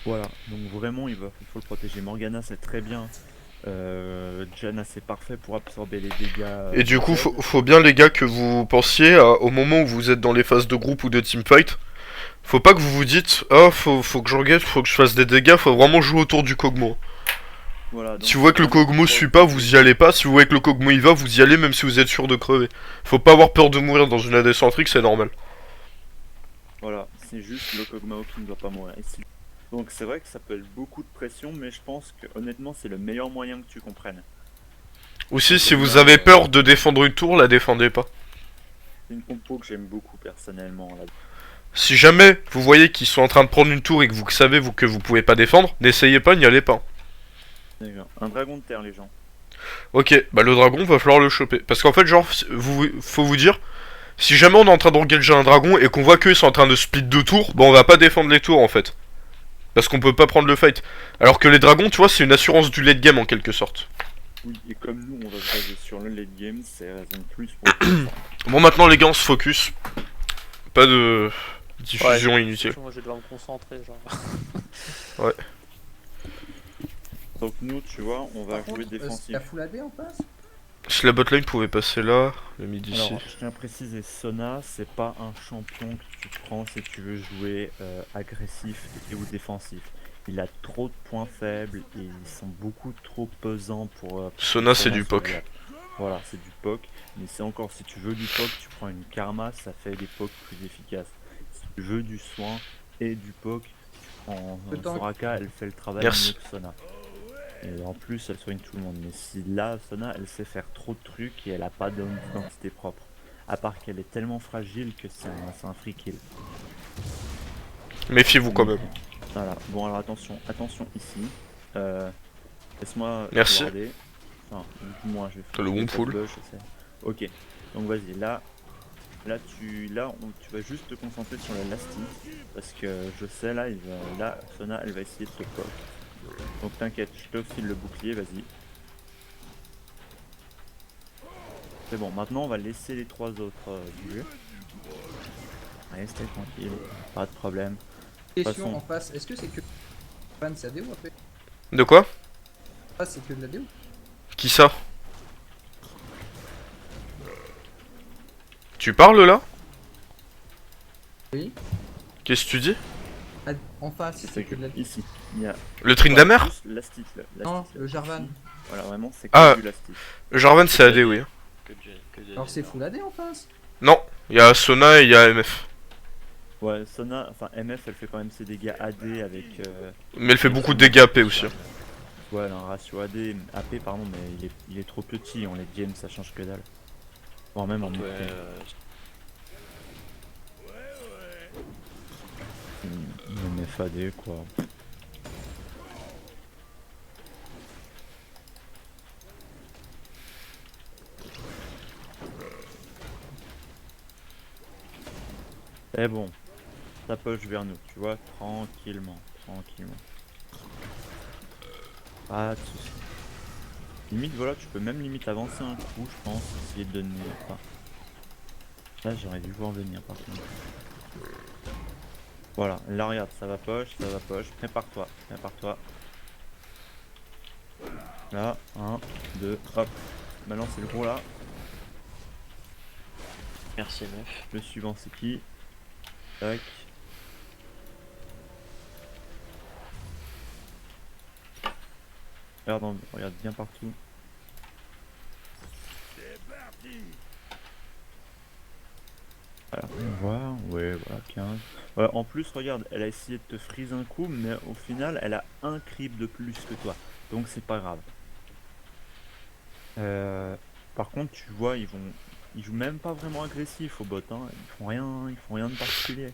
Voilà, donc vraiment il faut le protéger. Morgana c'est très bien. Janna c'est parfait pour absorber les dégâts Et du de coup, Zed. faut bien les gars que vous pensiez au moment où vous êtes dans les phases de groupe ou de teamfight. Faut pas que vous vous dites, oh, faut que j'engage, faut que je fasse des dégâts, faut vraiment jouer autour du Kog'Maw. Voilà, Si donc vous c'est voyez que le vraiment Kog'Maw suit pas, protéger. vous y allez pas. Si vous voyez que le Kog'Maw y va, vous y allez même si vous êtes sûr de crever. Faut pas avoir peur de mourir dans une AD centrique, c'est normal. Voilà, c'est juste le Kog'Maw qui ne doit pas mourir. Donc c'est vrai que ça peut être beaucoup de pression, mais je pense que honnêtement c'est le meilleur moyen que tu comprennes. Le Aussi, si vous Kog'Maw, avez peur de défendre une tour, la défendez pas. c'est une compo que j'aime beaucoup personnellement. Là. Si jamais vous voyez qu'ils sont en train de prendre une tour et que vous savez que vous pouvez pas défendre, n'essayez pas, n'y allez pas. D'accord. Un dragon de terre, les gens. Ok, bah le dragon va falloir le choper. Parce qu'en fait, genre, faut vous dire, si jamais on est en train d'engager un dragon et qu'on voit qu'ils sont en train de split deux tours, bah on va pas défendre les tours en fait. Parce qu'on peut pas prendre le fight. Alors que les dragons, tu vois, c'est une assurance du late game en quelque sorte. Oui, et comme nous on va se baser sur le late game, c'est raison de plus pour le faire ça. Bon, maintenant les gars, on se focus. Pas de Ouais, diffusion inutile. surtout moi je vais devoir me concentrer, genre. Ouais. Donc nous, tu vois, on va Par jouer contre, c'est la défensif. full AD en face? Si la botlane pouvait passer là, le mid ici. Alors, je tiens à préciser, Sona, c'est pas un champion que tu prends si tu veux jouer agressif et ou défensif. Il a trop de points faibles et ils sont beaucoup trop pesants pour que Sona, c'est Sona du soit POC. viable. Voilà, c'est du POC, mais c'est encore, si tu veux du POC, tu prends une Karma, ça fait des POC plus efficaces. Si tu veux du soin et du POC, tu prends Le tank. Soraka, elle fait le travail mieux Merci. que Sona. Et en plus, elle soigne tout le monde. Mais si là, Sona, elle sait faire trop de trucs et elle a pas d'identité propre. À part qu'elle est tellement fragile que c'est un free kill. Méfiez-vous quand Donc, même. voilà. Bon, alors attention, attention ici. Euh, Laisse-moi Merci. warder. Enfin, du moins, T'as le je vais bon fast pool. bush, je sais. Ok. Donc vas-y, tu vas juste te concentrer sur le last hit. Parce que je sais, là, Sona, elle va essayer de se poke. Donc t'inquiète, je te file le bouclier, vas-y. C'est bon, maintenant on va laisser les trois autres bouger. Restez tranquille, pas de problème. De toute Question façon, en face, est-ce que c'est que fan c'est AD ou AP? De quoi? En face c'est que de l'AD ou? Qui ça? Tu parles là? Oui. Qu'est-ce que tu dis? En face c'est c'est que que de l'AD. ici, il y a Le Tryndamere? juste l'astit, Non, le là. Jarvan. Voilà, vraiment, c'est que Ah, du lastit. Jarvan Que c'est de AD, la oui. D. Que de la Alors D, c'est alors. full AD en face. Non, il y a Sona et il y a MF. Ouais, Sona, enfin MF, elle fait quand même ses dégâts AD Mais elle fait avec beaucoup son de dégâts ancien AP aussi. perso. Ouais, elle a un ratio AP, pardon, mais il est trop petit, en late game ça change que dalle. Voire même en Donc, mid ouais, game. Une MF AD quoi. Eh bon, ça push vers nous, tu vois, tranquillement, tranquillement. Pas de soucis. Limite, voilà, tu peux même limite avancer un coup, je pense, essayer de donner. Enfin, là, j'aurais dû voir venir par contre. Voilà, là, regarde, ça va push. Prépare-toi, prépare-toi. Là, 1, 2, hop. Maintenant, c'est le gros là. merci meuf. Le suivant, c'est qui? Tac. Regarde bien partout. Voilà, on voit, ouais, voilà, 15. Ouais, en plus, regarde, elle a essayé de te freeze un coup, mais au final, elle a un creep de plus que toi. Donc, c'est pas grave. Euh, Par contre, tu vois, ils jouent même pas vraiment agressif au bot, hein. Ils font rien de particulier.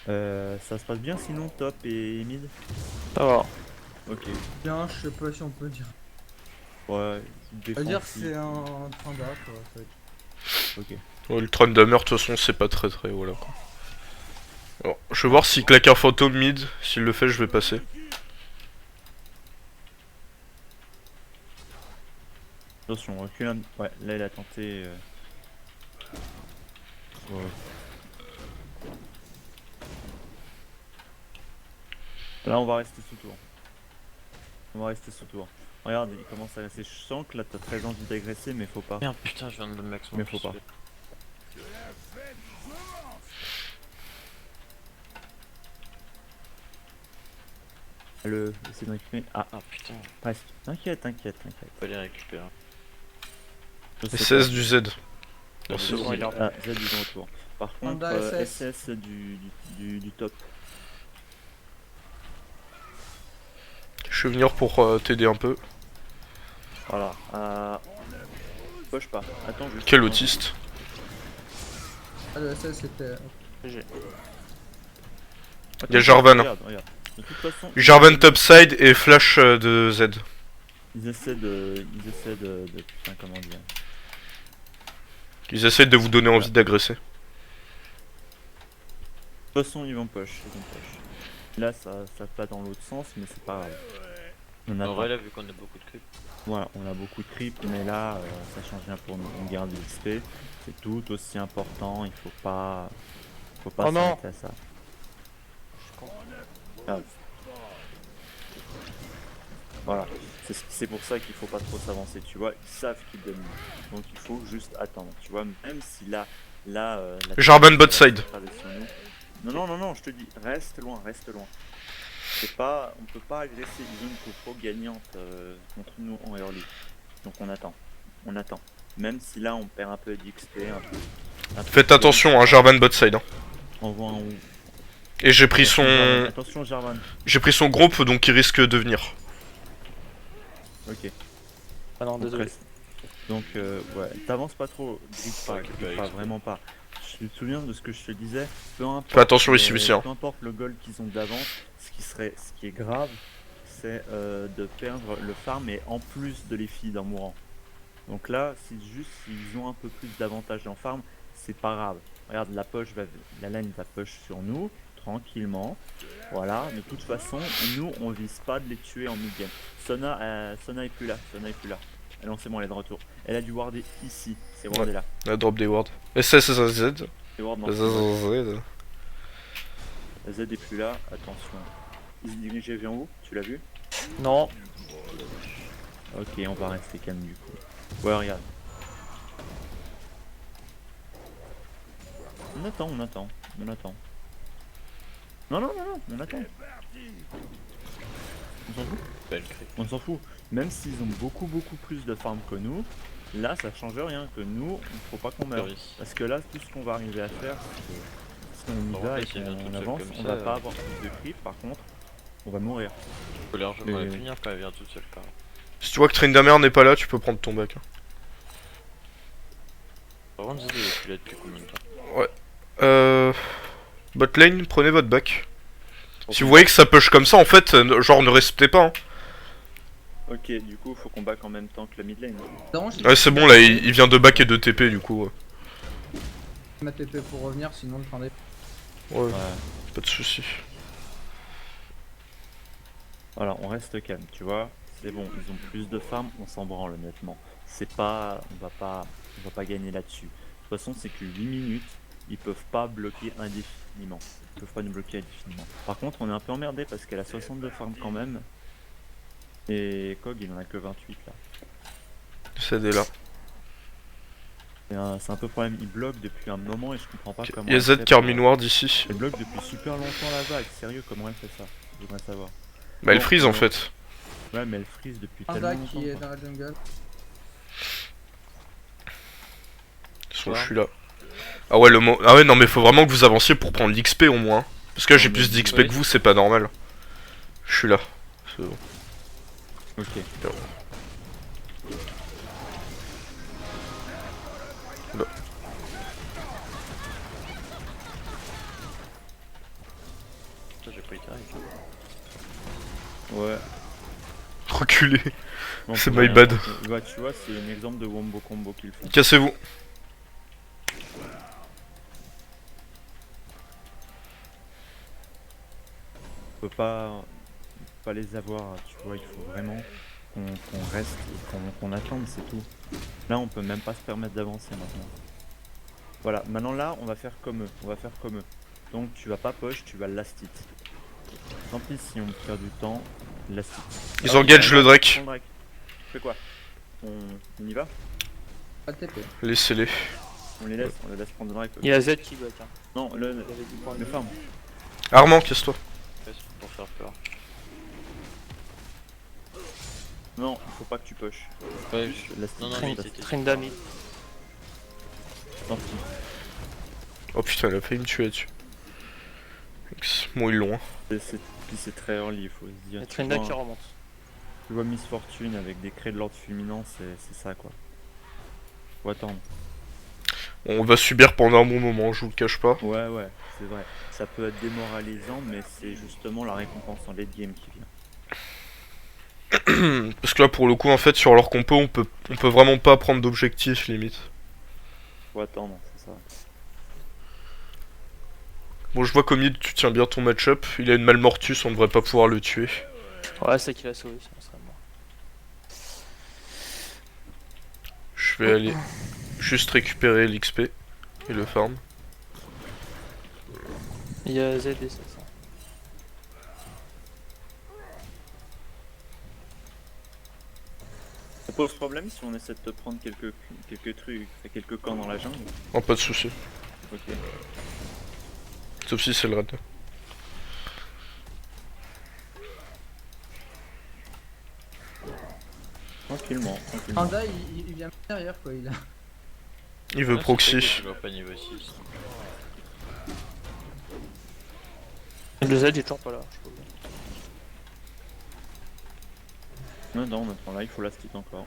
Ça se passe bien sinon, top et mid? Ça va. Ok, Bien, je sais pas si on peut dire. ouais, On va dire que défensif, c'est un train d'art quoi. ok. Ouais, le Tryndamere, de toute façon, c'est pas très très. Voilà quoi. Alors, je vais voir s'il claque un fantôme mid. S'il le fait, je vais passer. Attention, recule un... Ouais, là il a tenté... ouais. Là, on va rester sous tour. On va rester sous tour. Regarde, il commence à rester. Je sens que là, t'as très envie d'agresser, mais faut pas. Merde, putain, je viens de me max mon Mais faut pas. pistolet. Essayer de récupérer. Ah, Ah putain, presque. T'inquiète, t'inquiète, t'inquiète. fallait récupérer. Je sais SS pas. du Z. Le Merci. besoin, il est en- Ah, Z du retour. Par contre, Panda SS. SS du top. Je vais venir pour t'aider un peu. Voilà. Poche pas. Attends juste. Quel attends. autiste. Ah, le SS c'était. GG. Il y a Jarvan. Regarde, regarde. De toute façon, Jarvan topside et flash de Z. ils essaient de putain, comment dire. Ils essaient de vous donner envie d'agresser. De toute façon, ils vont push, ils vont push. Là, ça va dans l'autre sens, mais c'est pas grave. On En attend. vrai, là, vu qu'on a beaucoup de creep, Voilà, on a beaucoup de creep, mais là, ça change rien pour nous. On garde l'XP, c'est tout aussi important. Il faut pas Oh non. s'arrêter à ça. je suis con. Ah. Voilà, c'est pour ça qu'il faut pas trop s'avancer, tu vois. Ils savent qu'ils dominent, donc il faut juste attendre, tu vois. Même si là, la Jarvan bot side. Non, non, non, non, je te dis, reste loin, reste loin. C'est pas, on peut pas agresser une zone trop gagnante contre nous en early. Donc on attend. Même si là on perd un peu d'XP, un peu Faites de- attention, hein, Jarvan bot side. Hein. On voit un Et j'ai pris son Attention Jarvan. groupe, donc il risque de venir. Ok. Ah non, Donc, désolé. reste. Donc ouais, t'avances pas trop, Ouais, grille pas, vraiment pas. Je me souviens de ce que je te disais, peu importe, Fais attention ici aussi, hein. peu importe le goal qu'ils ont d'avance, ce qui est grave, c'est de perdre le farm et en plus de les feed en mourant. Donc là, si juste s'ils ont un peu plus d'avantage en farm, c'est pas grave. Regarde, la lane va push sur nous, tranquillement. Voilà, de toute façon, nous on vise pas de les tuer en mid-game. Sona est plus là, Ah non, c'est bon, elle est de retour. Elle a dû warder ici, c'est wardé là. La drop des wards. SSSZ. C'est ward dans SSSZ. Z est plus là, attention. Il se dirigeait vers où? Tu l'as vu? Non, Ok, on va rester calme du coup. Ouais, regarde. On attend. Non, non, non, non, on attend. On s'en fout. belle creep. On s'en fout. Même s'ils ont beaucoup plus de farm que nous, là ça change rien. Que nous, il faut pas qu'on meure. Service. Parce que là, tout ce qu'on va arriver à faire, c'est que si on y Bon, va après, et si elle vient toute qu'on seule avance, comme on ça, va pas avoir plus de creep. Par contre, on va mourir. Faut largement la Mais- finir quand elle vient toute seule, quand même. Si tu vois que Tryndamere n'est pas là, tu peux prendre ton bac. Hein. Par contre, Zed, il est plus là depuis combien de temps? Bot lane, prenez votre bac. Si vous voyez que ça push comme ça, en fait, genre ne respectez pas. Hein. Ok, du coup, faut qu'on back en même temps que la mid lane. Ouais, c'est bon, là, il vient de bac et de TP, du coup. Ma TP pour revenir, sinon le train des. Ouais, Ouais. pas de soucis. Voilà, on reste calme, tu vois. C'est bon, ils ont plus de farm, on s'en branle honnêtement. C'est pas, on va pas gagner là-dessus. De toute façon, c'est que 8 minutes, ils peuvent pas bloquer indéfiniment. Ils peuvent pas nous bloquer indéfiniment. Par contre, on est un peu emmerdé parce qu'elle a 62 farm quand même. Et Kog, il en a que 28 là. C'est là. C'est un peu problème, il bloque depuis un moment et je comprends pas comment. Il y a elle Z fait qui a pour- remis ward ici. Elle bloque depuis super longtemps la vague, sérieux, comment elle fait ça? Je voudrais savoir. Bah, elle Bon, freeze en non. fait. Ouais, mais elle freeze depuis Panda tellement longtemps. qui est quoi. dans la jungle. Je suis là. Ah ouais, ah ouais, non, mais faut vraiment que vous avanciez pour prendre l'XP au moins. Parce que là, j'ai Non, plus mais- d'XP oui. que vous, c'est pas normal. Je suis là. C'est bon. Ok. Là. Ça, j'ai pas été avec. Ouais. Reculez. Non, C'est faut my rien bad. tenter. Ouais, tu vois, c'est un exemple de wombo combo qu'ils font. Cassez-vous. On peut pas les avoir, tu vois, il faut vraiment qu'on reste et qu'on attende, c'est tout. Là, on peut même pas se permettre d'avancer maintenant. Voilà, maintenant là, on va faire comme eux, Donc tu vas pas push, tu vas last hit. Tant pis si on perd du temps. L'astic. Ils engagent le Drake. On fait quoi on y va? Pas de TP. Laissez-les. On les laisse prendre le Drake. Il y a Z qui bloque. Hein. Non, le farm. Armand, casse-toi. Ouais, c'est pour faire peur. Non, il faut pas que tu push. Ouais, Juste je... l'astic. Non, non, mais c'était... Trinda mid. Tant pis. Oh putain, il a failli me tuer là-dessus. Bon, ils l'ont. Hein. Puis c'est très early, il faut se Il y dire. a Trinda qui remonte. Tu vois Miss Fortune avec des craies de l'ordre fulminant, c'est ça quoi. Faut attendre. On va subir pendant un bon moment, je vous le cache pas. Ouais, c'est vrai. Ça peut être démoralisant, mais c'est justement la récompense en late game qui vient. Parce que là, pour le coup, en fait, sur leur compo, on peut vraiment pas prendre d'objectif limite. Faut attendre, c'est ça. Bon, je vois qu'au mid, tu tiens bien ton match-up. Il a une Malmortus, on devrait pas pouvoir le tuer. Ouais, c'est qu'il a sauvé, sinon ça serait mort. Je vais aller juste récupérer l'XP et le farm. Il y a Z et ça. Ça pose problème si on essaie de te prendre quelques trucs, quelques camps dans la jungle. Oh, pas de soucis. Ok. Sauf si c'est le raid. Tranquillement. Tranda il vient derrière quoi, il a. Il veut Ouais, proxy. Je vois pas niveau 6. Le Z est toujours pas là. Je sais pas. Non, maintenant là, il faut la stick encore.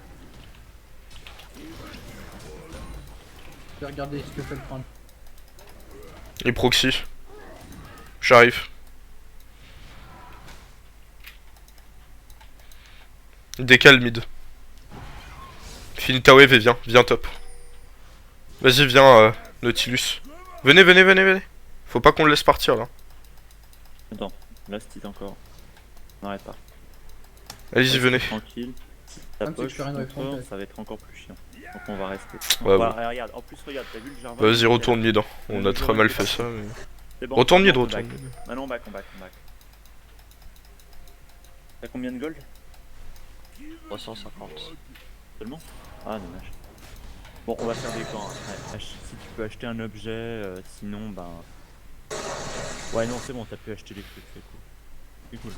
Je vais regarder ce que fait le Tranda. Et proxy. J'arrive. Décale mid. Finis ta wave et viens top. Vas-y, viens Nautilus. Venez. Faut pas qu'on le laisse partir là. Attends, la stick encore. On n'arrête pas. Allez-y, venez. Tranquille. Ta Même si poche, je fais rien de contre, front, ça va être encore plus chiant. Donc on va rester. Ouais, Voilà, bon. regarde, en plus regarde, t'as vu le Jarvan? Vas-y, retourne mid. Hein. On a très mal fait ça. Mais... C'est bon, Retourne mid, on retourne back. mid. Maintenant on back. T'as combien de gold 350. seulement? Ah dommage. Bon, on va faire des camps. Ouais, si tu peux acheter un objet, sinon ben... Ouais non c'est bon, t'as pu acheter les trucs, c'est cool. C'est cool.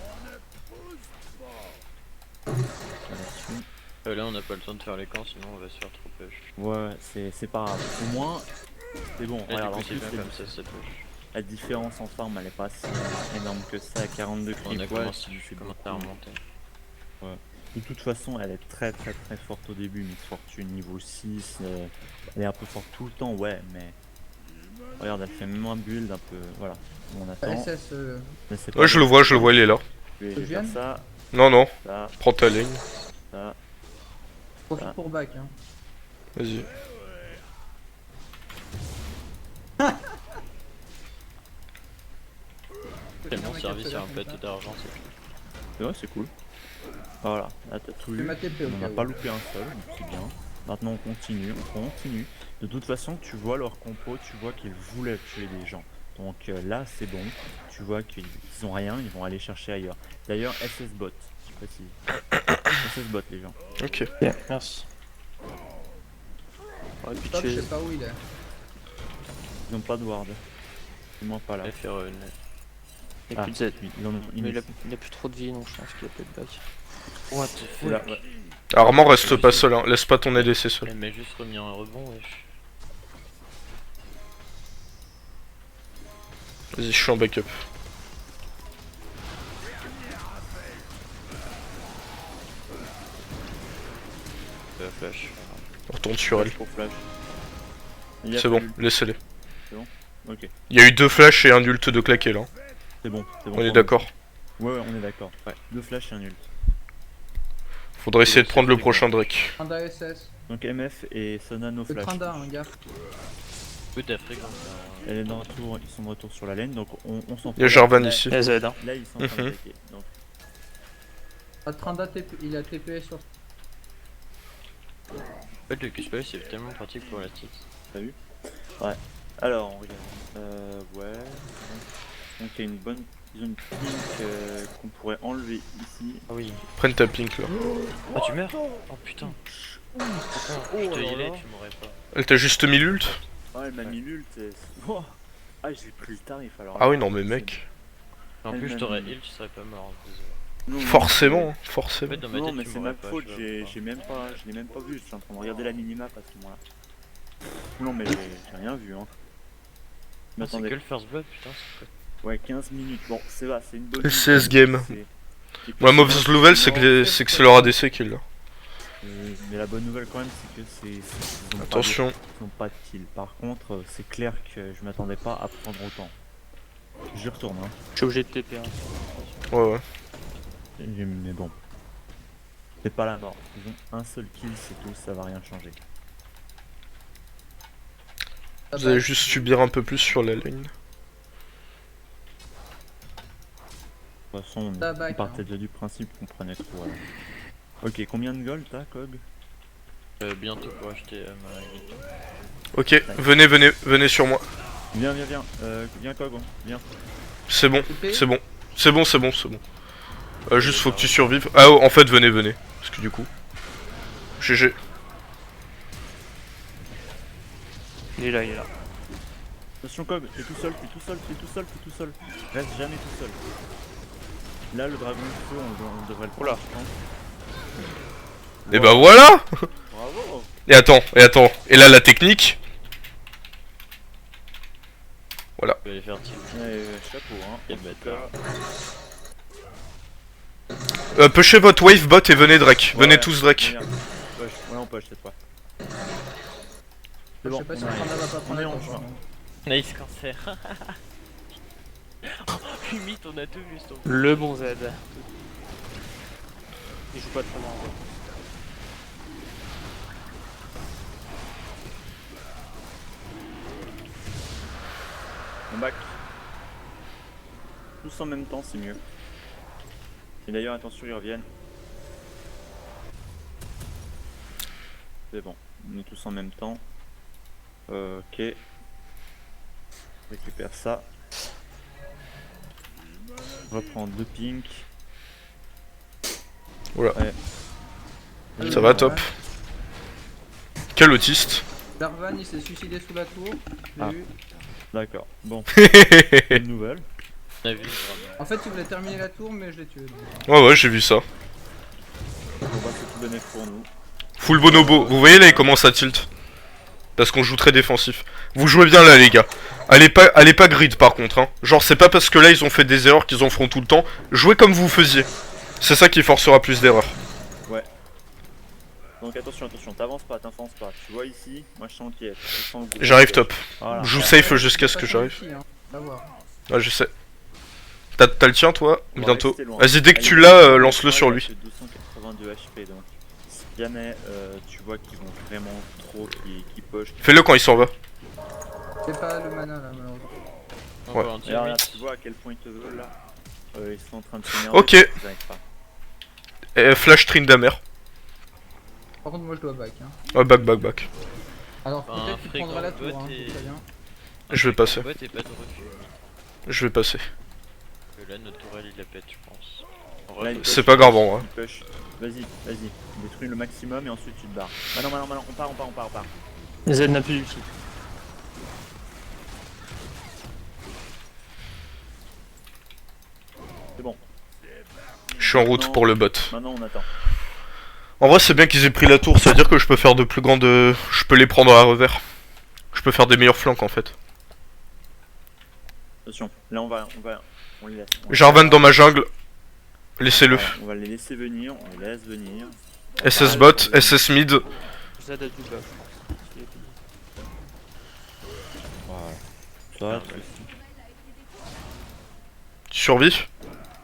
Là on n'a pas le temps de faire les camps, sinon on va se faire trop push. Ouais, c'est pas grave. Au moins, c'est bon. Là, Regarde, en du coup, c'est plus, bien comme ça push. la différence en farm elle est pas si énorme que ça à 42 On a creep. commencé, c'est commencé beaucoup. à remonter. De toute façon, elle est très forte au début, Miss Fortune niveau 6. Elle est un peu forte tout le temps, ouais, mais. Regarde, elle fait même un build un peu. Voilà, on attend. SS, Mais c'est Ouais, pas je le vois, il est là. Je vais faire ça, Non, ça, prends ta ligne. ça. profite pour back hein. Vas-y. Tellement servi sur un plateau d'argent, c'est cool. C'est vrai, c'est cool. Voilà, là t'as tout Je vais eu. ma TP au On cas n'a où. pas loupé un seul, donc c'est bien. Maintenant on continue. De toute façon, tu vois leur compo, tu vois qu'ils voulaient tuer des gens. Donc là c'est bon, tu vois qu'ils ont rien, ils vont aller chercher ailleurs. D'ailleurs SS bot, je précise. SS bot les gens. Ok. Merci. Ouais, puis Top, tu je es... sais pas où il est. Ils n'ont pas de ward. Du moins pas là. FRE, Il y a plus de Z. Ils en ont Mais une. il a plus trop de vie, donc je pense qu'il a pas de back. What the fuck. Oula, ouais. Armand, reste pas seul, hein. Laisse pas ton ADC seul. Elle m'a juste remis un rebond, wesh. Vas-y, je suis en backup. Flash. On retourne sur elle. Flash pour flash. Il a C'est bon, fallu- laissez-les. Ok, Il y a eu 2 flashs et un ult de claqué là. c'est bon. On est d'accord. Ouais, on est d'accord. Ouais, 2 flash et un ult. Faudrait essayer de prendre le prochain Drake. Tranda SS. Donc MF et Sona no Le flash. Tranda, hein, gars. Peu d'Afrique, Elle est de retour, ils sont de retour sur la lane, donc on s'en fout. Il y a Jarvan Là- ici. Il y a Z, hein. Là, ils sont en train d'attaquer. Donc, Ah, Tranda, il a TP sur. En fait, le Q-Spell c'est tellement pratique pour la titre. t'as vu? Ouais. Alors, on regarde. Ouais. Donc, il y a une bonne ils ont une pink qu'on pourrait enlever ici. Ah oui. Prenne ta pink là. Ah, tu meurs? Oh putain. Attends, je te healais, tu mourrais pas. Elle t'a juste mis l'ult? Ouais, elle m'a mis l'ult et... Oh. Ah, j'ai pris le tarif alors. Ah oui, non, mais mec. En Elle plus, je m'a t'aurais mis- heal, tu serais pas mort. Non, Forcément, En forcément. fait, dans ma Non, tête, mais tu c'est mourrais ma pas. faute, je sais je l'ai même pas vu, je suis en train de regarder la minimap à ce moment-là. Non, mais j'ai rien vu, hein. Je pas. C'est m'attendais. que le first blood, putain, c'est quoi? Ouais, 15 minutes. Bon, c'est va, c'est une bonne. LCS nouvelle, game. c'est- et puis Moi, sinon, mauvaise nouvelle, c'est que c'est leur ADC qui est là. Mais la bonne nouvelle quand même, c'est que ils ont Attention. ils ont pas de kill. Par contre, c'est clair que je m'attendais pas à prendre autant. J'y retourne, hein. Je suis obligé de TP. Hein. Ouais, ouais. Mais bon. C'est pas la mort. Ils ont un seul kill, c'est tout, ça va rien changer. Vous allez juste subir un peu plus sur la lane. De toute façon, on Tabac, partait hein. déjà du principe qu'on prenait trop. Alors. Ok, combien de gold t'as, Cog? Bientôt pour acheter ma guide. Ok, venez sur moi. Viens, viens Cog, viens. C'est bon, TP. c'est bon. C'est bon. Juste faut que tu survives. Ah, oh, en fait, venez. Parce que du coup. GG. Il est là, il est là. Attention Cog, t'es tout seul. Reste jamais tout seul. Là, le dragon de feu, on devrait le prendre, je pense. Et bah voilà. Bravo. Et attends. Et là, la technique. Je vais aller faire tilt. Ouais, chapeau, hein. Quel En tout bâtard. cas, Pushez votre wave bot et venez Drake. Venez ouais, tous Drake. viens. Push. Ouais, on push cette fois. C'est Je bon, sais pas si on on arrive. va pas prendre On est la en torche, juin. hein. Nice cancer. Limite, on a tout vu, ton. Le bon Z. Il joue pas très bien en fait. On back. Tous en même temps, c'est mieux. Et d'ailleurs, attention, ils reviennent. C'est bon, on est tous en même temps. Ok. Récupère ça. Reprends 2 pink. Voilà. Ouais. Ça va, top. Quel autiste. Darvan il s'est suicidé sous la tour. Je l'ai Ah. vu. D'accord, bon, Ouais, bonne nouvelle. On a vu, vraiment. En fait il voulait terminer la tour mais je l'ai tué. donc. ouais, j'ai vu ça. On va c'est tout bénéf pour nous. Full bonobo. Vous voyez là, il commence à tilt. Parce qu'on joue très défensif. Vous jouez bien là, les gars. Allez pas grid par contre. Hein. Genre, c'est pas parce que là, ils ont fait des erreurs qu'ils en feront tout le temps. Jouez comme vous faisiez. C'est ça qui forcera plus d'erreurs. Donc attention, t'avances pas. Tu vois ici, moi je sens qu'il y a. je sens que vous- J'arrive top. Voilà. Je joue safe Ouais, jusqu'à ce pas que son j'arrive. ulti, hein. On va voir. Ouais, je sais. T'as le tien, toi? On va Bientôt. rester loin. Vas-y, dès que tu Allez, l'as, lance-le sur il lui. fait 282 HP donc. Si jamais tu vois qu'ils vont vraiment trop, qu'ils push. Fais-le quand il s'en va. J'ai pas le mana là malheureusement. Encore un Et alors là, limite. tu vois à quel point ils te veulent là. Ils sont en train de s'énerver. Ok. ils arrivent pas. Flash Trindamer. Par contre moi je dois back. Hein. Ouais, back. Alors Enfin, peut-être qu'il fréquent prendra la bot tour. Hein, et- très bien. Je vais passer. Ouais, t'es pas de refus. Je vais passer. Parce que là, notre tourelle, il la pète, je pense. En Là, vrai, il faut- push, C'est pas grave en vrai. il push. Vas-y. Détruis le maximum et ensuite tu te barres. Ah non, on part. Z n'a plus d'ulti. C'est bon. Je suis en route pour le bot. Maintenant on attend. En vrai, c'est bien qu'ils aient pris la tour. Ça veut dire que je peux faire de plus grandes. Je peux les prendre à revers. Je peux faire des meilleurs flancs en fait. Attention, là on les laisse. Jarvan dans ma jungle. Laissez-le. Voilà, on va les laisser venir, on les laisse venir. SS bot, SS mid. Z a du buff, je pense. Il est plus- Voilà. Ça, Tu survis?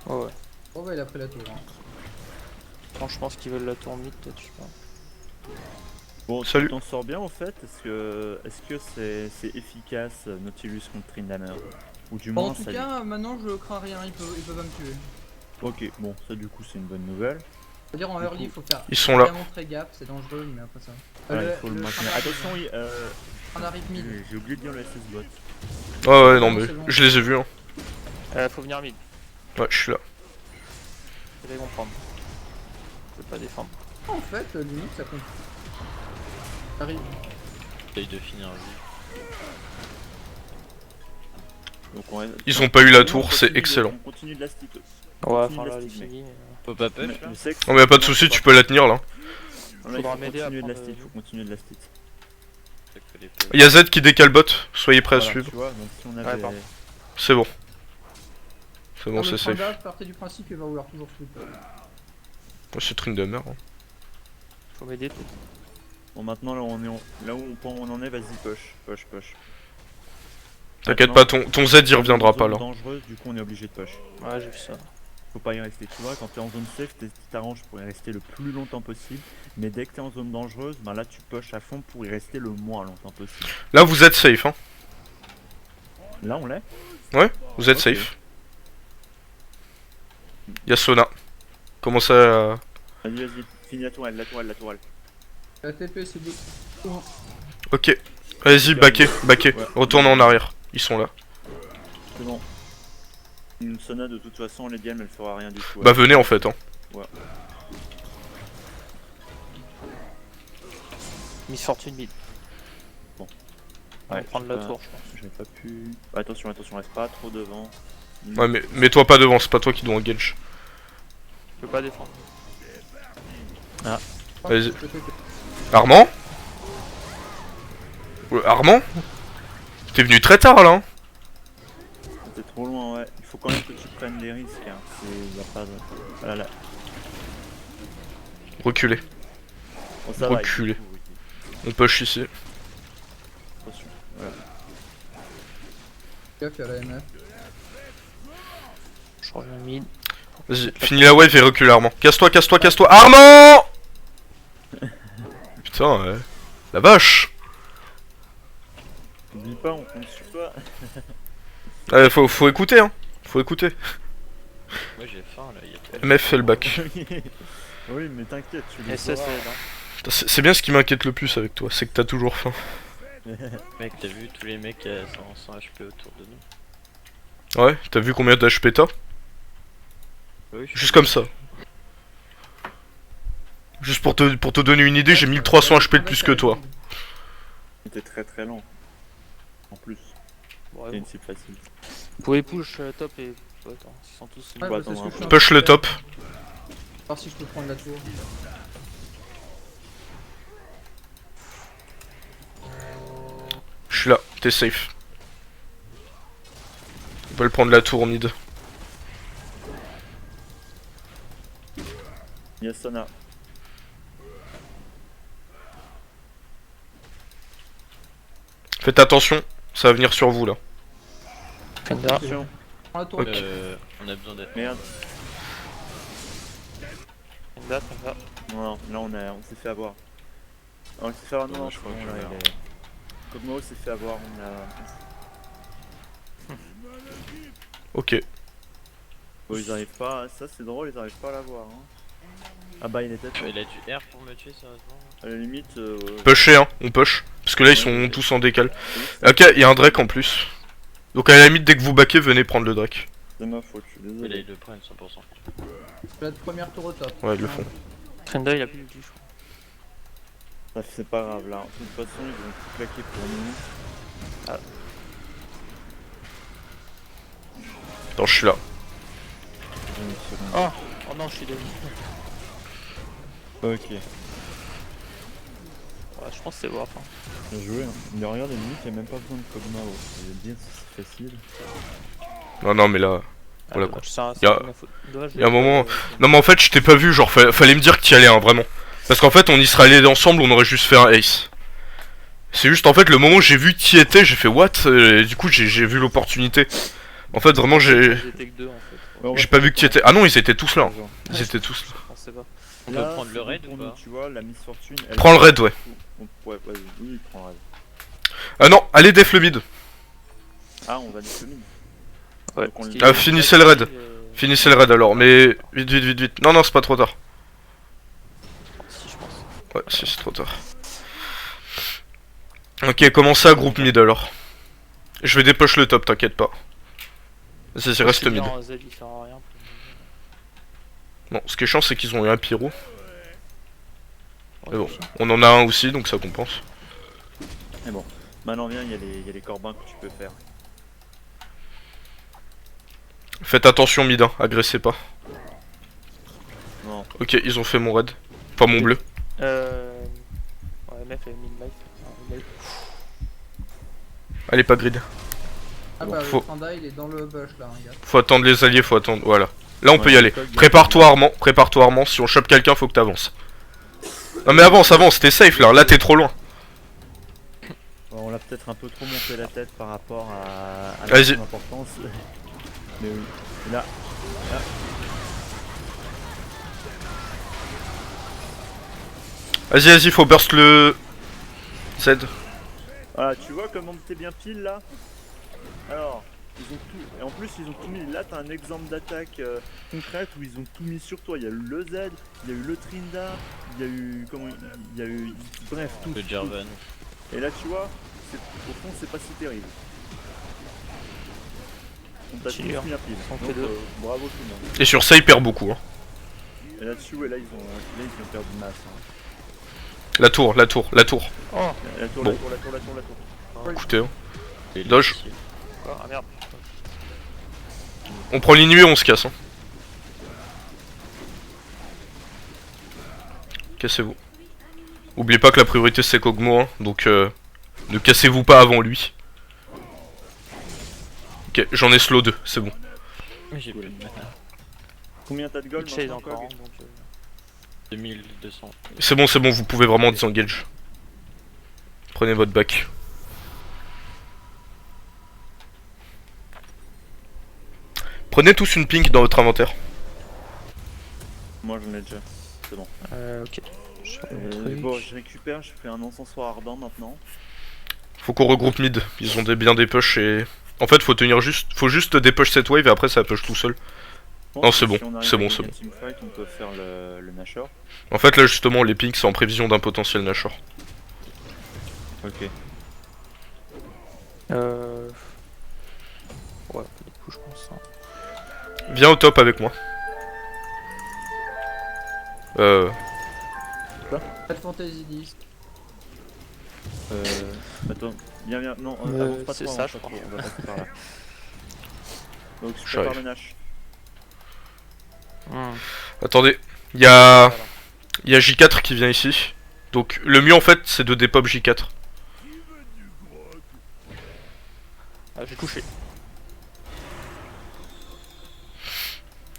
Ouais. Oh bah il a pris la tour. Hein. Attends, je pense qu'ils veulent la tour mid, peut-être, je sais pas. bon, Salut. tu t'en sors bien en fait. Est-ce que c'est efficace Nautilus contre Tryndamere? Ou du Bon, moins en tout ça. cas maintenant je crains rien, il peut pas me tuer. Ok, bon, ça du coup c'est une bonne nouvelle. C'est-à-dire en Du early coup, il faut faire Ils sont là. vraiment très gaffe, c'est dangereux mais après ça. Ouais, il faut le maintenir. Attention, On arrive mid. j'ai oublié de dire le SS bot. Ouais, non, mais je les ai vus. Hein. Faut venir mid. Ouais, je suis là. Et là, ils vont prendre. Je vais pas défendre. En fait, limite, ça compte. Arrive. Essaye de finir lui. Donc Ils ont pas eu la tour, on c'est continue excellent. On continue de la stick. Ouais, Continue enfin de là, la il est stick, mec. fini. Faut pas push là. Je sais que Non mais y'a pas de soucis, tu peux la tenir là. Là, il Faudra faut m'aider à continuer de la prendre, stick, faut continuer de la stick. C'est que les push. Y'a Z qui décale bot, soyez prêts à Voilà, suivre. tu vois, donc si on Ouais, avait... pardon. C'est bon. C'est bon, Non, c'est mais safe. Tranda, partez du principe qu'il va vouloir toujours sweep. Oh, c'est truc de merde. Hein. Faut m'aider peut-être. Bon, maintenant, là, là où on en est, vas-y, push. T'inquiète Maintenant, pas, ton Z il reviendra pas là. Dangereuse, du coup, on est obligé de push. Ouais, j'ai vu ça. Faut pas y rester, tu vois, quand t'es en zone safe, tu t'arranges pour y rester le plus longtemps possible. Mais dès que t'es en zone dangereuse, ben là, tu push à fond pour y rester le moins longtemps possible. Là vous êtes safe, hein. Là, on l'est. Vous êtes Ok. safe. Y'a Sona. Comment ça... Vas-y, finis la tourelle. La TP, c'est des. Ok. Vas-y, baquez. Ouais. Retourne en arrière. Ils sont là. C'est bon. Une Sona, de toute façon, les diams, elle fera rien du tout. Bah venez en fait, hein. Miss Fortune mid. Bon. On va Ouais, prendre j'ai la pas- tour, je pense. J'avais pas pu... Attention, reste pas trop devant. Ouais mais mets-toi pas devant, c'est pas toi qui dois engage. Je peux pas défendre. Vas-y. Armand Armand T'es venu très tard là, hein. T'es trop loin, ouais. Il faut quand même que tu prennes des risques. Hein. Y a pas de... Voilà, là. Reculez. Bon, ça va, Reculez. il- On push ici. Attention. Voilà. Gaffe, il y a la MF. Je reviens mid. Vas-y, finis la wave et recule Armand. Casse-toi. Armand Putain, ouais. La vache. N'oublie pas, on compte sur toi. Faut écouter, hein. Faut écouter. Moi j'ai faim là, y'a pas. MF fait le back. Oui, mais t'inquiète, tu les SSL, auras. hein. C'est bien ce qui m'inquiète le plus avec toi, c'est que t'as toujours faim. Mec, t'as vu tous les mecs sans HP autour de nous. Ouais, t'as vu combien d'HP t'as? Oui, je Juste comme ça. Juste pour te donner une idée, j'ai 1300 HP de plus que toi. T'es très lent. En plus, Ouais, c'est bon. une cible facile. Vous pouvez push top et. Ouais, attends, ils sont tous. Ouais, va bah, c'est ce attendre que un je suis en Push train le de faire. top. Voir si je peux prendre la tour. Je suis là, t'es safe. Ils veulent prendre la tour mid. Yasana. Faites attention, ça va venir sur vous là. Fender. Attention. Prends la tour. Ok. On a besoin d'être. Merde. Fender. Non, là on s'est fait avoir. On s'est fait avoir, non, Ouais, je crois c'est que bon, je là, vais il est... Kog'Maw s'est fait avoir, on a... Ok. Bon, ils arrivent pas, ça c'est drôle, ils arrivent pas à l'avoir. Hein. Ah bah il est tête, Il a du R pour me tuer sérieusement. à la limite... Pusher, hein, on push. Parce que là ils sont tous en décal. Ok, il y a un Drake en plus. Donc à la limite, dès que vous backez, venez prendre le Drake. C'est ma faute, je suis Et là désolé. ils le prennent 100%. La première tour au top. Ouais, ils le font. Fender, il a plus de je crois. Ça, c'est pas grave là, de toute façon ils vont tout claquer pour nous. Attends, je suis là. Oh non, je suis devenu. Ok, Ouais, je pense que c'est voir. Hein. bien joué. Hein. Mais regarde, limite, il y a même pas besoin de Kog'Maw. C'est bien, c'est facile. Non, mais là. Ah, Voilà, dommage, c'est Y a- de ma faute. Dommage, y a un moment- de- Non, mais en fait, je t'ai pas vu, genre, fallait me dire que t'y allais, hein, vraiment. Parce qu'en fait, on y serait allés ensemble, on aurait juste fait un ace. C'est juste, en fait, le moment où j'ai vu qui était, j'ai fait what? Et du coup, j'ai vu l'opportunité. En fait, vraiment, j'ai J'étais que deux en fait. Ouais, on j'ai va pas faire vu qui ça. était. Ah non, ils étaient tous là. Genre. Ils étaient tous là. Je pensais pas. On Là, peut prendre c'est le bon raid pour ou nous, pas? Tu vois, la Miss Fortune. Elle... Prends le raid, ouais. Ouais, vas-y, oui, prends le raid. Ah non, allez def le mid. Ah, on va disponible. Ouais. Donc, on parce le- qu'il- Ah, finissez le raid. Finissez le raid alors, mais vite. Non, c'est pas trop tard. Si, je pense. Ouais, si, c'est trop tard. Ok, commencez à groupe mid alors. Je vais dépoche le top, t'inquiète pas. Vas-y, reste C'est mid. bien, Z il fera rien. Bon, ce qui est chiant, c'est qu'ils ont eu un pyro. Ouais, Mais bon, c'est ça. on en a un aussi, donc ça compense. Mais bon, maintenant viens, il y a les corbins que tu peux faire. Faites attention mid, hein, agressez pas. Non, Ok, ils ont fait mon raid. Enfin, mon bleu. Ouais, MF et mid-life. Allez, pas grid. Ah Bon, bah faut- le panda il est dans le bush là, hein, gars. Faut attendre les alliés, faut attendre. Voilà. Là, on peut y Ouais, aller. le cog, il y a- Prépare-toi, Armand. Prépare-toi, Armand. Si on chope quelqu'un, faut que t'avances. Non, mais avance, avance. T'es safe là. Là, t'es trop loin. on l'a peut-être un peu trop monté la tête par rapport à Vas-y. son importance. Mais oui. Et là, Vas-y, vas-y, faut burst le. Z. voilà, tu vois comment t'es bien pile là. Alors, ils ont tout. Et en plus, ils ont tout mis. Là, t'as un exemple d'attaque concrète où ils ont tout mis sur toi. Il y a eu le Z, il y a eu le Trinda, il y a eu. Comment. Il y a eu. Bref, tout. Le Jarvan. Et là, tu vois, au fond, c'est pas si terrible. On t'a tous mis Tir. à pile. On fait Donc, deux. bravo tout le monde. Et sur ça, il perd beaucoup. Hein. Et là-dessus, ouais, là, ils ont perdu masse. Hein. La tour, la tour, la tour. Oh, La tour, Bon. la tour, la tour, la tour, la tour. Écoutez, hein. Et Doge. les- ah merde. On prend l'inué, on se casse. Hein. Cassez-vous. Oubliez pas que la priorité c'est Kog'Maw, hein, donc ne cassez-vous pas avant lui. Ok, j'en ai slow 2, c'est bon. Mais j'ai plus de mana. Combien t'as de gold Il shade maintenant, encore, Kog donc 2200. C'est bon, vous pouvez vraiment disengage. Prenez votre back. Prenez tous une pink dans votre inventaire. Moi, j'en ai déjà. C'est bon. ok. Je fais mon truc. Bon, je récupère, je fais un encensoir ardent maintenant. Faut qu'on regroupe mid, ils ont bien des push et... En fait faut juste des push cette wave et après ça push tout seul. Bon, Non, c'est bon, si on arrive c'est à bon, gagner c'est un bon. teamfight, on peut faire le Nashor. En fait là justement les pinks c'est en prévision d'un potentiel Nashor. Ok. Ouais, du coup, je pense. Hein. Viens au top avec moi. Pas de fantasy 10. Attends, viens, non, avance pas c'est trop, ça, avance je pas crois. trop, on va passer par là. Donc, je J'arrive. prépare le Nash. Attendez, il y a J4 qui vient ici. Donc le mieux en fait c'est de dépop J4. Ah, j'ai touché.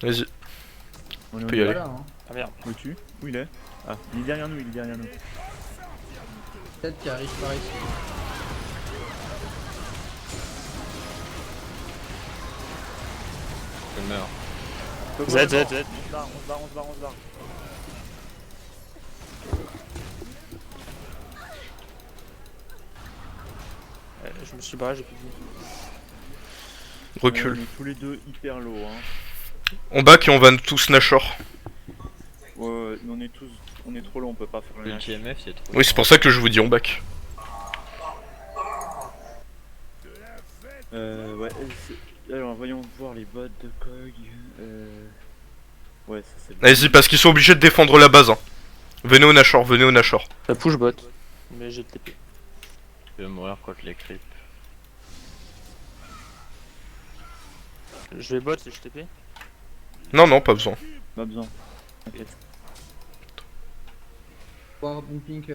Vas-y. On peut y aller. Voilà, hein. Ah merde. Où es-tu? Où il est? Ah, il est derrière nous, il est derrière nous. Peut-être qu'il arrive par ici. Je meurs. Z. On se barre, on se barre, on se barre, on se barre. Je me suis barré, j'ai plus de vie. Recule. On est tous les deux hyper low, hein. On back et on va tous Nashor. Ouais, mais on est trop low, on peut pas faire le Nash. Ulti MF, c'est trop. Oui c'est pour ça que je vous dis on back. Ouais, alors voyons voir les bots de Kog. Ouais, ça c'est bon. Vas-y parce qu'ils sont obligés de défendre la base. Hein. Venez au Nashor, venez au Nashor. Ça push bot. Mais j'ai TP. Je vais mourir contre les creeps. Je vais bot si je TP. Non non pas besoin. Pas besoin. T'inquiète. Voir bon pink.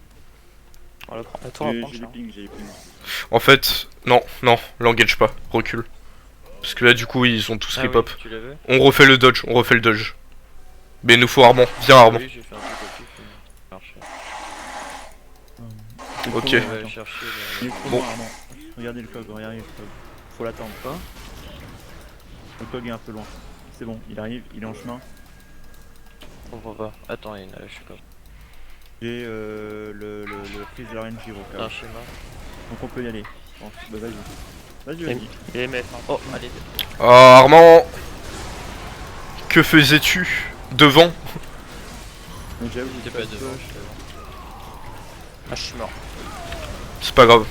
On la prend. La tour, elle prend J'ai les cher. pings, j'ai les pings. En fait, non, l'engage pas, recule. Parce que là du coup ils ont tous Ah rip-up. oui, tu l'avais? On refait le dodge, on refait le dodge. Mais il nous faut Armand, viens Armand. Oui, j'ai fait un truc au pif, mais ça marchait. Ok. C'est On trop va loin, aller attends. chercher Il est le... trop Bon. loin, Armand. Regardez le Kog, regardez le Kog. Faut l'attendre. Quoi? Le Kog est un peu loin. C'est bon, il arrive, il est en chemin. On voit pas. Attends, il y en a là, je sais pas. J'ai le prise de la RNG au cas Un où. schéma. Donc on peut y aller. Bon, bah vas-y. Vas-y, Et- vas-y. Il est MF. Hein. Oh, allez. Oh Armand, que faisais-tu devant? Mais j'avoue, T'es j'ai pas de devant. push. Ah, je suis mort. C'est pas grave.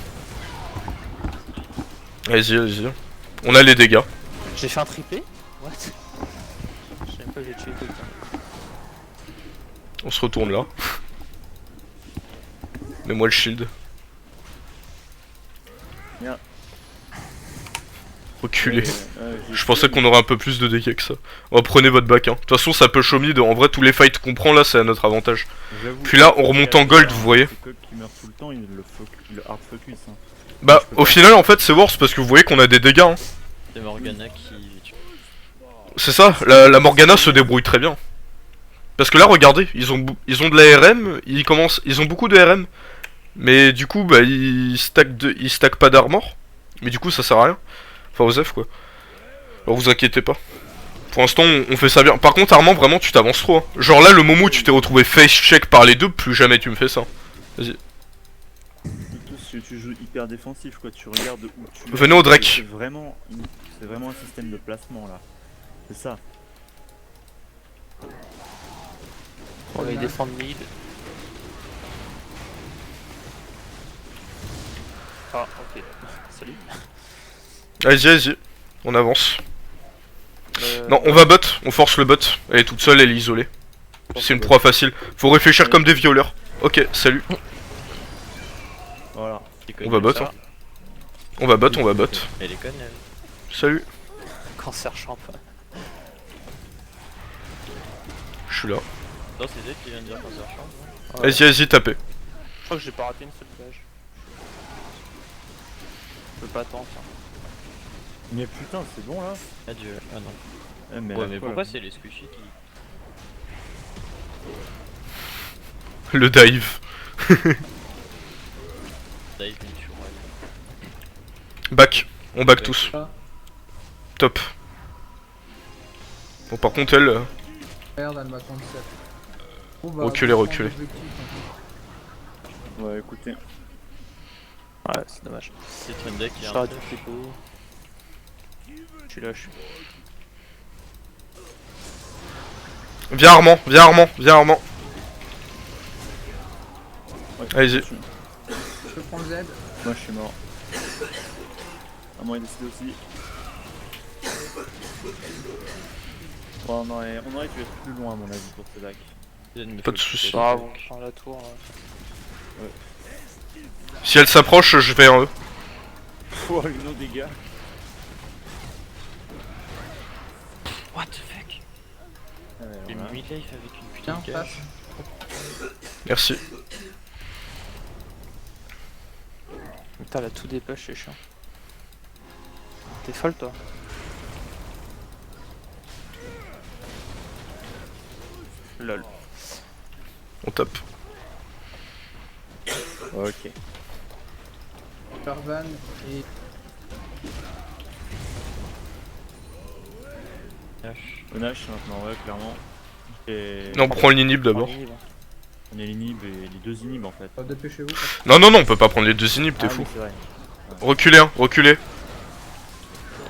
Vas-y, vas-y. On a les dégâts. J'ai fait un triplé. What? Je sais même pas que j'ai tué quelqu'un. On se retourne là. Mets-moi le shield. Bien. Reculez. J'ai Je pensais fait, qu'on aurait un peu plus de dégâts que ça. Oh, prenez votre bac, hein. De toute façon, ça peut show mid. En vrai, tous les fights qu'on prend là, c'est à notre avantage. j'avoue, Puis là, on remonte en gold, vous voyez. C'est Cog qui meurt tout le temps, il le hard focus. Hein. Bah, Je peux au pas. final, en fait, c'est worse parce que vous voyez qu'on a des dégâts. Hein. C'est Morgana qui. C'est ça, la Morgana se débrouille très bien. Parce que là, regardez, ils ont de la RM, ils ont beaucoup de RM. Mais du coup, bah, ils stackent pas d'armor. Mais du coup, ça sert à rien. Enfin, aux F, quoi. Alors, vous inquiétez pas. Pour l'instant, on fait ça bien. Par contre, Armand, vraiment, tu t'avances trop. Hein. Genre là, le moment où tu t'es retrouvé face check par les deux, plus jamais tu me fais ça. Vas-y. Surtout si tu joues hyper défensif, quoi. Tu regardes où tu. Venez au Drake. C'est vraiment un système de placement là. C'est ça. On va les défendre mid. Ah, ok. Salut. Vas-y. On avance. Non, on va bot. On force le bot. Elle est toute seule, elle est isolée. C'est une proie facile. Faut réfléchir comme des violeurs. Ok, salut. Voilà. On va bot. Hein. On va bot. Elle est conne, elle. Salut. Cancer champ. Je suis là. Non, c'est Zed qui vient de dire qu'on se rechange. Vas-y, tapez. Je crois que j'ai pas raté une seule page. Je peux pas attendre. Hein. Mais putain, c'est bon là. Adieu. Ah non. Mais Ouais, la mais fois, pourquoi là. c'est les squishy qui. Le dive. Dive me sur moi. Back. On back tous. Ah, Top. Bon, par contre, elle. merde, elle m'a compté 7. Oh, bah, Reculez, on prend reculez. l'objectif, en Ouais, écoutez. Ouais, c'est dommage. C'est Trendek qui a un J'arrête flash. toutes les pots. Je suis là, je suis. Viens Armand. Ouais, Allez-y. attention. fait. Je peux prendre Z. Moi je suis mort. À moi il décide aussi. Bon, on aurait dû être plus loin à mon avis pour ce deck. Zed me Pas de fait soucis. le Ah, Trendek. bon, prends la tour. Si elle s'approche, je vais en eux. Oh, une autre dégâts. What the fuck? Une Voilà. mid-life avec une putain Tiens, de cage. passe. Merci. Putain, elle a tout dépush, c'est chiant. T'es folle, toi. Lol. On tape. Ok. Pervan et H. Onash maintenant, ouais, clairement. Et... Non, on prend l'inhib d'abord. Prends l'inhib, hein. On est l'inhib et les deux inhibs en fait. dépêchez-vous. Non, on peut pas prendre les deux inhibs, t'es Ah fou. oui, c'est vrai. Reculez, hein, reculez.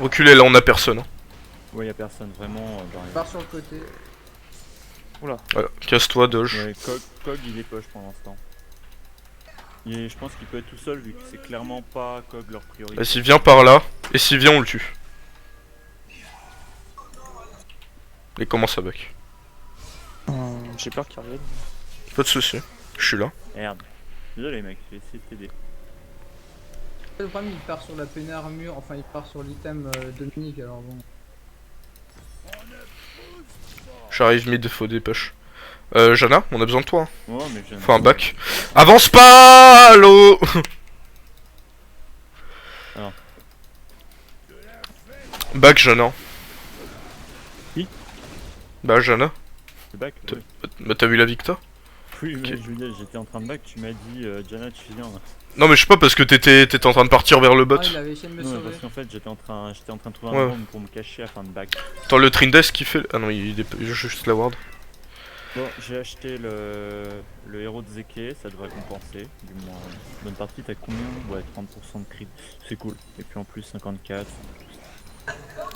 Reculez, là on a personne. Hein. Ouais, y'a personne vraiment dans les... Pars sur le côté. Voilà, casse-toi, Doge. Ouais, Cog il est poche pour l'instant. Et je pense qu'il peut être tout seul vu que c'est clairement pas Cog leur priorité. Et s'il vient par là, et s'il vient, on le tue. Et comment ça back? J'ai peur qu'il revienne. Pas de soucis, je suis là. Merde. Désolé mec, j'ai essayé de t'aider. Le problème, il part sur la peinée armure, enfin il part sur l'item Dominique, alors bon. J'arrive mid, faut des push. Jana, on a besoin de toi. Hein. Oh, mais j'aime Faut un bien. back. Avance pas, allô. Alors. Back, Jana. Qui? Bah, Jana. C'est back. T'as- Ouais. Bah, t'as vu la Victa? Oui, mais Ok. je veux dire, j'étais en train de back, tu m'as dit Jana, tu viens. Non, mais je sais pas, parce que t'étais en train de partir vers le bot. Ah, il avait essayé de me Non, sauver. parce qu'en fait, j'étais en train de trouver Ouais. un room pour me cacher afin de back. Attends, le Trindes qui fait. Ah non, il est juste la ward. Bon, j'ai acheté le héros de Zeke, ça devrait compenser. Du moins, bonne partie, t'as combien? Ouais, 30% de crit, c'est cool. Et puis en plus, 54.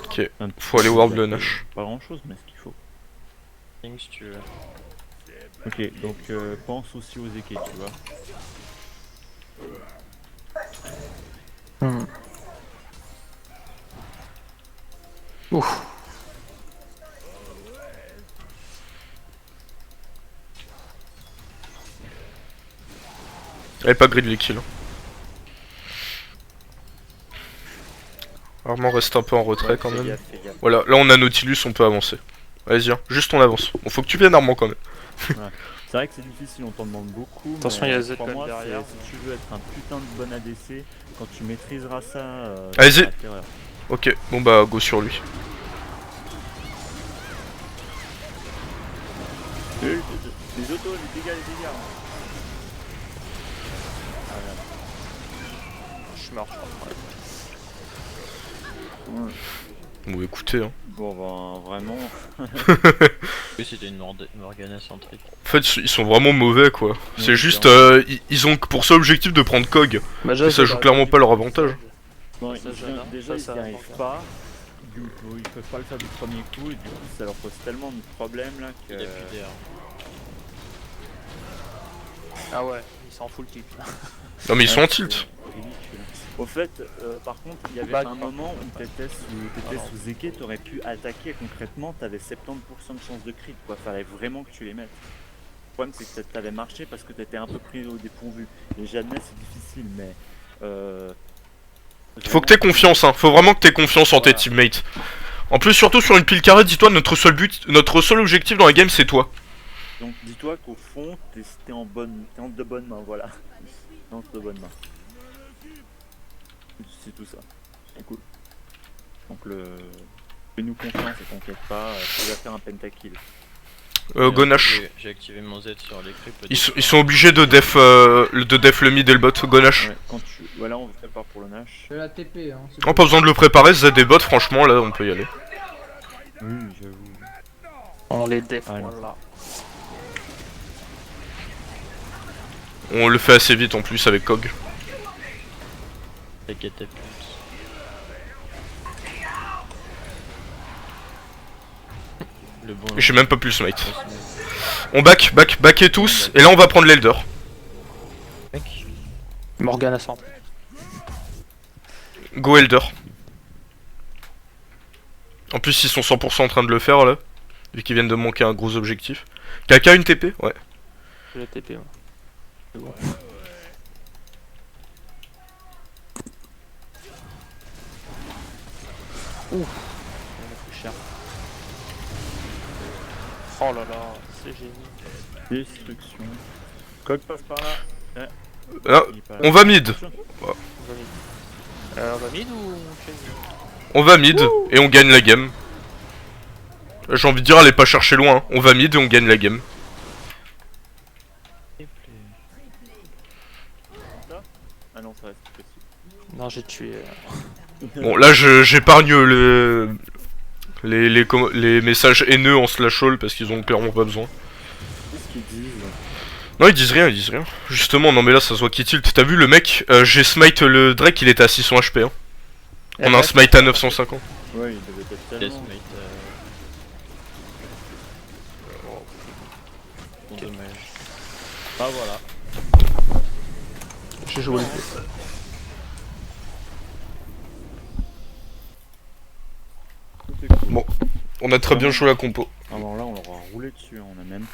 Ok, 20%, faut aller ward le c'est Nash. Pas grand chose, mais ce qu'il faut. King si tu veux. Ok, donc pense aussi aux Zeke, tu vois. Ouf. Elle est pas grid les kills. Armand reste un peu en retrait quand Fais même. gaffe, fais gaffe. Voilà, là on a Nautilus, on peut avancer. Vas-y, viens, juste on avance. Bon, faut que tu viennes Armand quand même. C'est vrai que c'est difficile, on t'en demande beaucoup. Attention, mais il y a Z crois-moi, quand même derrière. si tu veux être un putain de bon ADC, quand tu maîtriseras ça, Allez-y. c'est la terreur. Ok, bon bah go sur lui. Les autos, les dégâts, les dégâts. Je suis mort, je crois. Ouais. Bon écoutez, hein. Bon, ben, vraiment. Oui, c'était une Morgana centrique. En fait, ils sont vraiment mauvais quoi. C'est Oui, juste, clairement. ils ont pour seul objectif de prendre Kog. Bah, Et ça joue clairement pas leur avantage. Non, Ça, déjà, ça ils n'y avance, arrivent hein. pas. Du coup, ils peuvent pas le faire du premier coup, et du coup, ça leur pose tellement de problèmes là que. Il a plus d'air. Ah ouais, il s'en fout le type. Non mais ils sont Ouais, en tilt. c'est ridicule. Au fait, par contre, il y avait Back, un quoi. moment où t'étais sous Zeke, t'aurais pu attaquer et concrètement, t'avais 70% de chance de crit, quoi. Fallait vraiment que tu les mettes. Le problème, c'est que t'avais marché parce que t'étais un peu pris au dépourvu. Et j'admets, c'est difficile, mais. Faut que t'aies confiance, hein. Faut vraiment que t'aies confiance en tes Voilà. teammates. En plus, surtout sur une pile carrée, dis-toi, notre seul objectif dans la game, c'est toi. Donc dis-toi qu'au fond, t'es entre de bonnes mains, voilà. T'es entre de bonnes mains. C'est tout ça. C'est cool. Donc fais-nous confiance et t'inquiète pas, tu vas faire un pentakill. Gonache. J'ai activé mon Z sur les creeps. Ils sont obligés de def le mid et le bot, Gonache. Ouais, quand tu. Voilà, on prépare pour le Nash. Je vais la TP, hein. c'est Oh, bon. pas besoin de le préparer, Z et bot, franchement, là, on peut y aller. Oui, j'avoue. On les def, Ah, non. voilà. On le fait assez vite en plus avec Kog. Les catapultes. Le bon. J'ai même pas pu le smite. On back et tous, et là on va prendre l'Elder. Mec. Morgana centre. Go Elder. En plus, ils sont 100% en train de le faire là, vu qu'ils viennent de manquer un gros objectif. Quelqu'un a une TP? Ouais. Je l'ai TP, moi. C'est bon. Ouf, il a plus cher. Oh là là, c'est génial. Destruction. Cog passe par là. Ah, Il est pas là. on va mid. Attention. On va mid. On va mid ou on fait mid? On va mid et on gagne la game. J'ai envie de dire, allez pas chercher loin. Hein. On va mid et on gagne la game. Ah non, ça reste possible. Non, j'ai tué. Bon, là j'épargne les messages haineux en slash all parce qu'ils ont clairement pas besoin. Qu'est-ce qu'ils disent? Non, ils disent rien. Justement, non mais là ça se voit qu'il tilt. T'as vu le mec, j'ai smite le Drake, il était à 600 HP. Hein. On a un smite à 950. Ouais, il devait être tellement. Deathmate. Bon, dommage. Ah voilà. J'ai joué. Tout est cool. Bon. On a très bien joué la compo. Alors là, on leur a roulé dessus, hein, on a même pas.